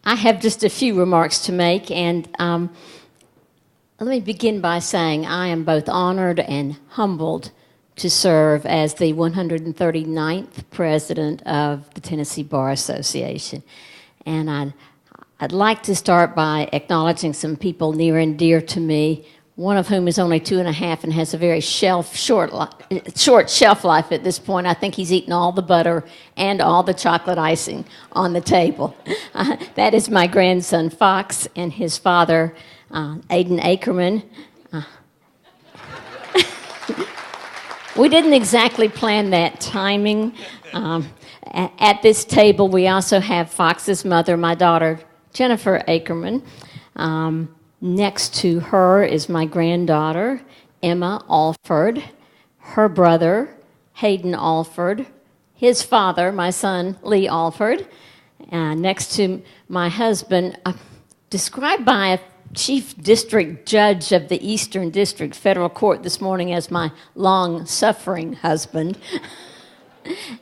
I have just a few remarks to make, and let me begin by saying I am both honored and humbled to serve as the 139th president of the Tennessee Bar Association. And I'd like to start by acknowledging some people near and dear to me, one of whom is only 2.5 and has a very short shelf life at this point. I think he's eaten all the butter and all the chocolate icing on the table. That is my grandson, Fox, and his father, Aiden Ackerman. We didn't exactly plan that timing. At this table, we also have Fox's mother, my daughter, Jennifer Ackerman. Next to her is my granddaughter, Emma Alford, her brother, Hayden Alford, his father, my son, Lee Alford. Next to my husband, described by a Chief District Judge of the Eastern District Federal Court this morning as my long-suffering husband.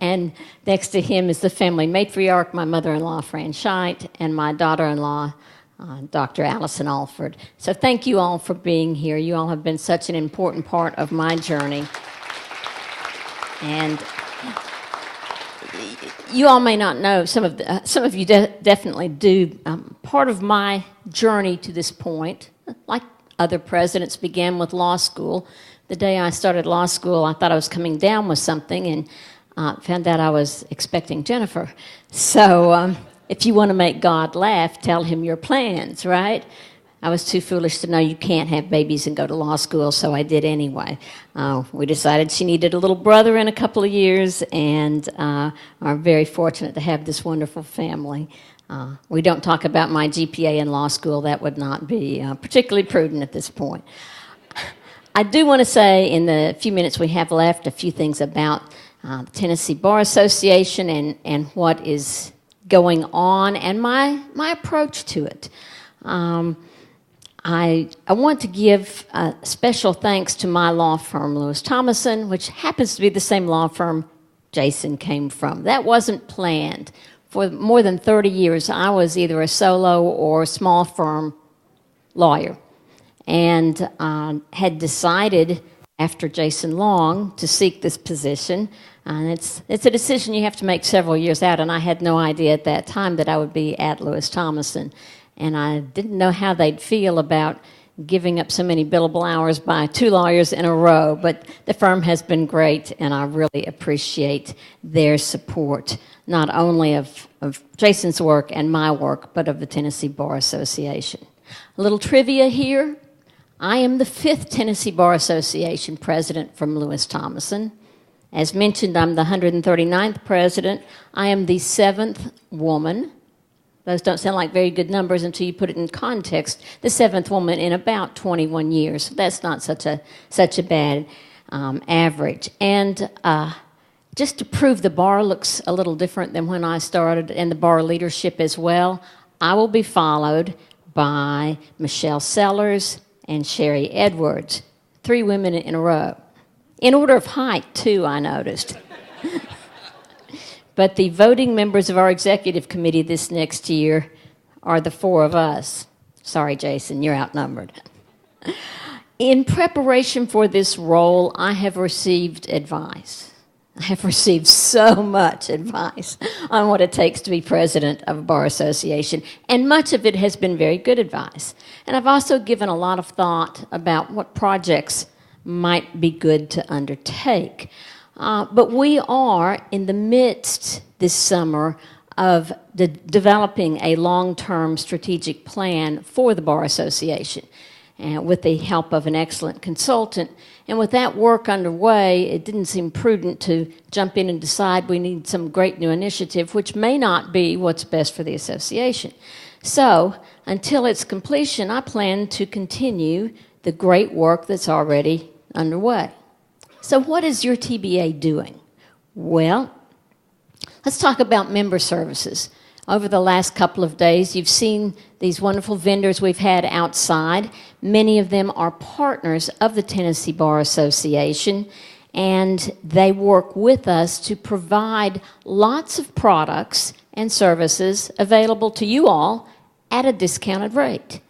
And next to him is the family matriarch, my mother-in-law, Fran Scheidt, and my daughter-in-law, Dr. Allison Alford. So thank you all for being here. You all have been such an important part of my journey. And you all may not know, some of you definitely do. Part of my journey to this point, like other presidents, began with law school. The day I started law school, I thought I was coming down with something and found out I was expecting Jennifer. So if you want to make God laugh, tell him your plans, right? I was too foolish to know you can't have babies and go to law school, so I did anyway. We decided she needed a little brother in a couple of years, and are very fortunate to have this wonderful family. We don't talk about my GPA in law school. That would not be particularly prudent at this point. I do want to say, in the few minutes we have left, a few things about the Tennessee Bar Association and what is going on and my approach to it. I want to give special thanks to my law firm, Lewis Thomason, which happens to be the same law firm Jason came from. That wasn't planned. For more than 30 years, I was either a solo or small firm lawyer, and had decided after Jason Long to seek this position. And it's a decision you have to make several years out, and I had no idea at that time that I would be at Lewis Thomason. And I didn't know how they'd feel about giving up so many billable hours by 2 lawyers in a row, but the firm has been great, and I really appreciate their support, not only of Jason's work and my work, but of the Tennessee Bar Association. A little trivia here. I am the 5th Tennessee Bar Association president from Lewis Thomason. As mentioned, I'm the 139th president. I am the 7th woman. Those don't sound like very good numbers until you put it in context. The 7th woman in about 21 years. That's not such a bad average. And just to prove the bar looks a little different than when I started, and the bar leadership as well, I will be followed by Michelle Sellers and Sherry Edwards. 3 women in a row. In order of height, too, I noticed. But the voting members of our executive committee this next year are the 4 of us. Sorry, Jason, you're outnumbered. In preparation for this role, I have received advice. I have received so much advice on what it takes to be president of a bar association, and much of it has been very good advice. And I've also given a lot of thought about what projects might be good to undertake. But we are in the midst this summer of developing a long-term strategic plan for the Bar Association, with the help of an excellent consultant. And with that work underway, it didn't seem prudent to jump in and decide we need some great new initiative, which may not be what's best for the association. So, until its completion, I plan to continue the great work that's already underway. So what is your TBA doing? Well, let's talk about member services. Over the last couple of days, you've seen these wonderful vendors we've had outside. Many of them are partners of the Tennessee Bar Association, and they work with us to provide lots of products and services available to you all at a discounted rate.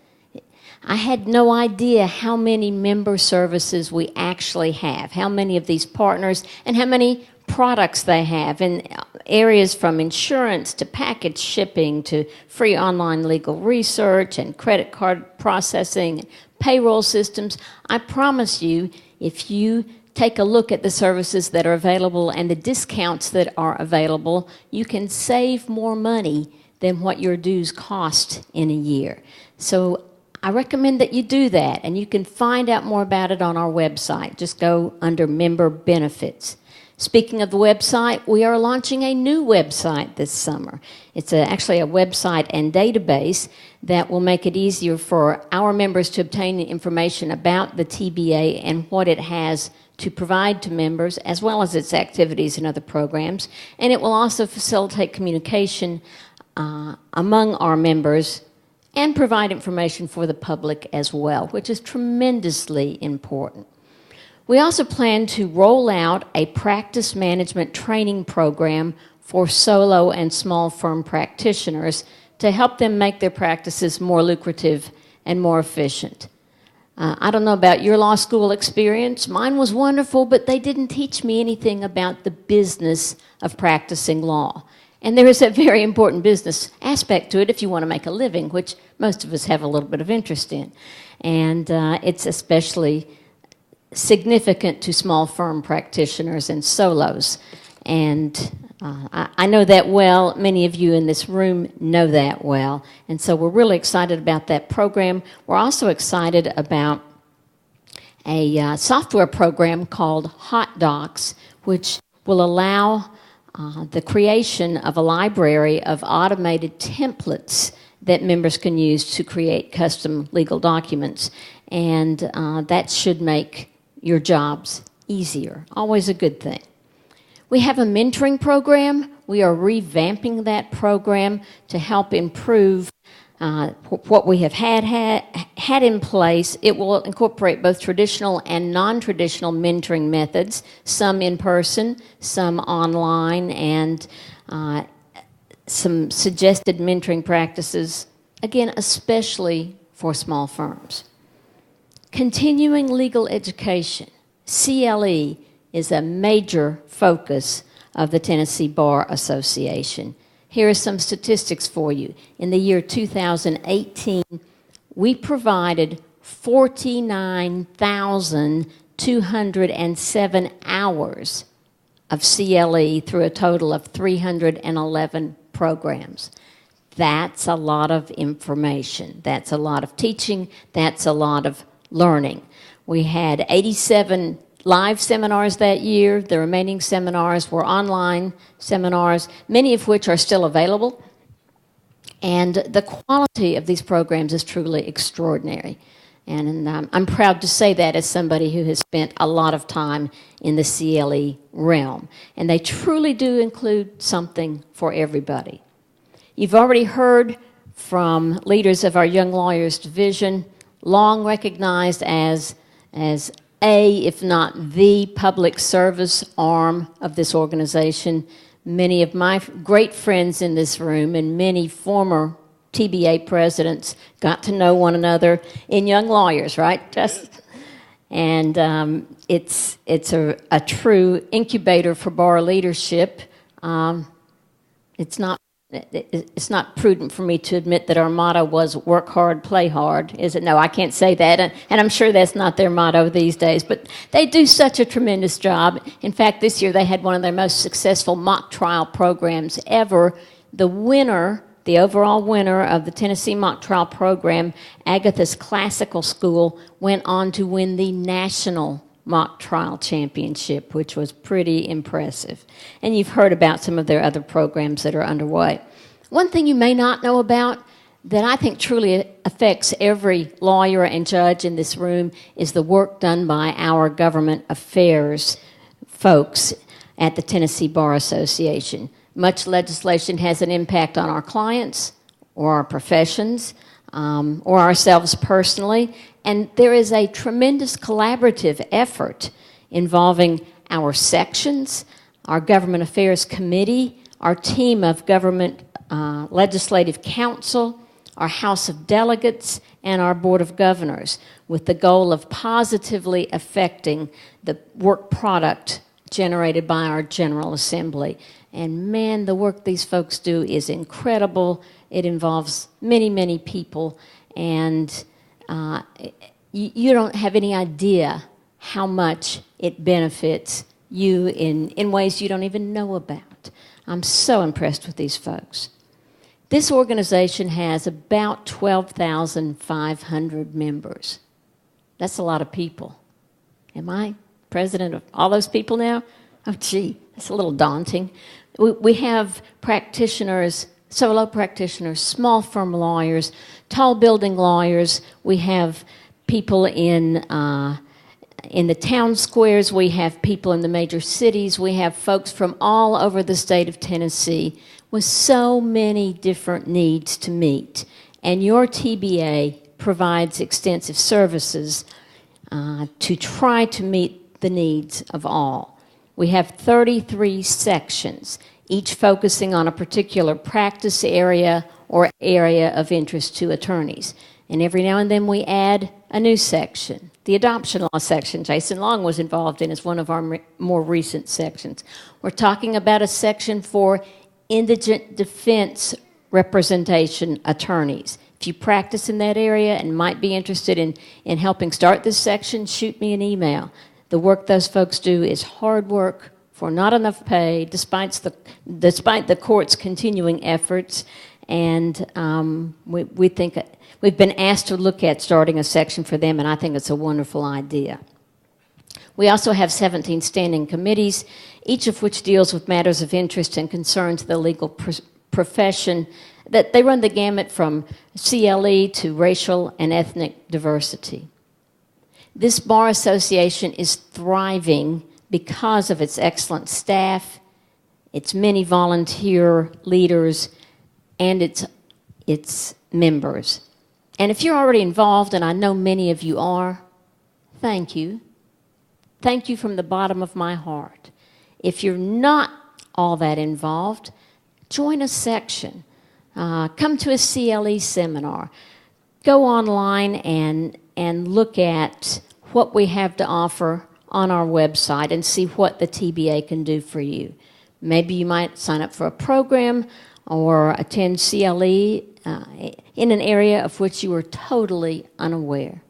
I had no idea how many member services we actually have, how many of these partners, and how many products they have in areas from insurance to package shipping to free online legal research and credit card processing, payroll systems. I promise you, if you take a look at the services that are available and the discounts that are available, you can save more money than what your dues cost in a year. So I recommend that you do that, and you can find out more about it on our website. Just go under Member Benefits. Speaking of the website, we are launching a new website this summer. It's actually a website and database that will make it easier for our members to obtain information about the TBA and what it has to provide to members, as well as its activities and other programs. And it will also facilitate communication among our members and provide information for the public as well, which is tremendously important. We also plan to roll out a practice management training program for solo and small firm practitioners to help them make their practices more lucrative and more efficient. I don't know about your law school experience. Mine was wonderful, but they didn't teach me anything about the business of practicing law. And there is a very important business aspect to it if you want to make a living, which most of us have a little bit of interest in. And it's especially significant to small firm practitioners and solos. And I know that well. Many of you in this room know that well. And so we're really excited about that program. We're also excited about a software program called Hot Docs, which will allow the creation of a library of automated templates that members can use to create custom legal documents. And that should make your jobs easier. Always a good thing. We have a mentoring program. We are revamping that program to help improve what we have had in place. It will incorporate both traditional and non-traditional mentoring methods, some in person, some online, and some suggested mentoring practices, again, especially for small firms. Continuing legal education, CLE, is a major focus of the Tennessee Bar Association. Here are some statistics for you. In the year 2018, we provided 49,207 hours of CLE through a total of 311 programs. That's a lot of information. That's a lot of teaching. That's a lot of learning. We had 87 live seminars that year. The remaining seminars were online seminars, many of which are still available. And the quality of these programs is truly extraordinary. And I'm proud to say that as somebody who has spent a lot of time in the CLE realm. And they truly do include something for everybody. You've already heard from leaders of our Young Lawyers Division, long recognized as if not the public service arm of this organization. Many of my great friends in this room and many former TBA presidents got to know one another in Young Lawyers, right? And it's a true incubator for bar leadership. It's not prudent for me to admit that our motto was work hard, play hard, is it? No, I can't say that, and I'm sure that's not their motto these days, but they do such a tremendous job. In fact, this year they had one of their most successful mock trial programs ever. The overall winner of the Tennessee mock trial program, Agatha's Classical School, went on to win the national mock trial championship, which was pretty impressive. And you've heard about some of their other programs that are underway. One thing you may not know about that I think truly affects every lawyer and judge in this room is the work done by our government affairs folks at the Tennessee Bar Association. Much legislation has an impact on our clients or our professions or ourselves personally. And there is a tremendous collaborative effort involving our sections, our Government Affairs Committee, our team of government Legislative Council, our House of Delegates, and our Board of Governors, with the goal of positively affecting the work product generated by our General Assembly. And man, the work these folks do is incredible. It involves many, many people, and you don't have any idea how much it benefits you in ways you don't even know about. I'm so impressed with these folks. This organization has about 12,500 members. That's a lot of people. Am I president of all those people now? Oh, gee, that's a little daunting. We have practitioners, solo practitioners, small firm lawyers, tall building lawyers. We have people in the town squares. We have people in the major cities. We have folks from all over the state of Tennessee with so many different needs to meet. And your TBA provides extensive services to try to meet the needs of all. We have 33 sections, each focusing on a particular practice area or area of interest to attorneys. And every now and then we add a new section. The adoption law section Jason Long was involved in is one of our more recent sections. We're talking about a section for indigent defense representation attorneys. If you practice in that area and might be interested in helping start this section, shoot me an email. The work those folks do is hard work for not enough pay, despite the court's continuing efforts, and we think we've been asked to look at starting a section for them, and I think it's a wonderful idea. We also have 17 standing committees, each of which deals with matters of interest and concern to the legal profession. That they run the gamut from CLE to racial and ethnic diversity. This bar association is thriving because of its excellent staff, its many volunteer leaders, and its members. And if you're already involved, and I know many of you are, thank you. Thank you from the bottom of my heart. If you're not all that involved, join a section. Come to a CLE seminar. Go online and look at what we have to offer on our website and see what the TBA can do for you. Maybe you might sign up for a program or attend CLE in an area of which you are totally unaware.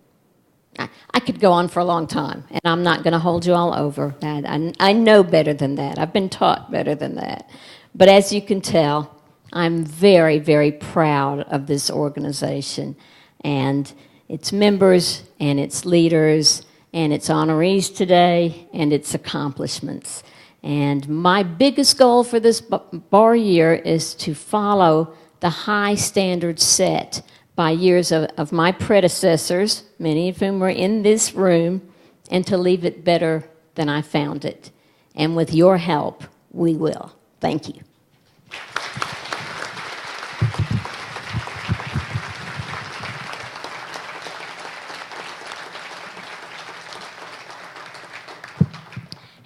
I could go on for a long time, and I'm not going to hold you all over that. I know better than that. I've been taught better than that. But as you can tell, I'm very, very proud of this organization and its members and its leaders and its honorees today and its accomplishments. And my biggest goal for this bar year is to follow the high standards set by years of my predecessors, many of whom were in this room, and to leave it better than I found it. And with your help, we will. Thank you.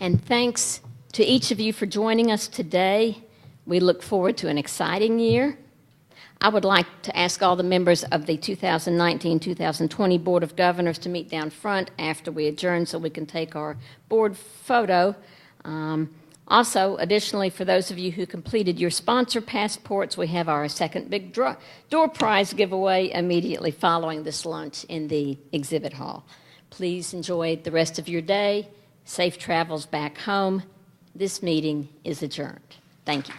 And thanks to each of you for joining us today. We look forward to an exciting year. I would like to ask all the members of the 2019-2020 Board of Governors to meet down front after we adjourn so we can take our board photo. Also, additionally, for those of you who completed your sponsor passports, we have our second big door prize giveaway immediately following this lunch in the exhibit hall. Please enjoy the rest of your day. Safe travels back home. This meeting is adjourned. Thank you.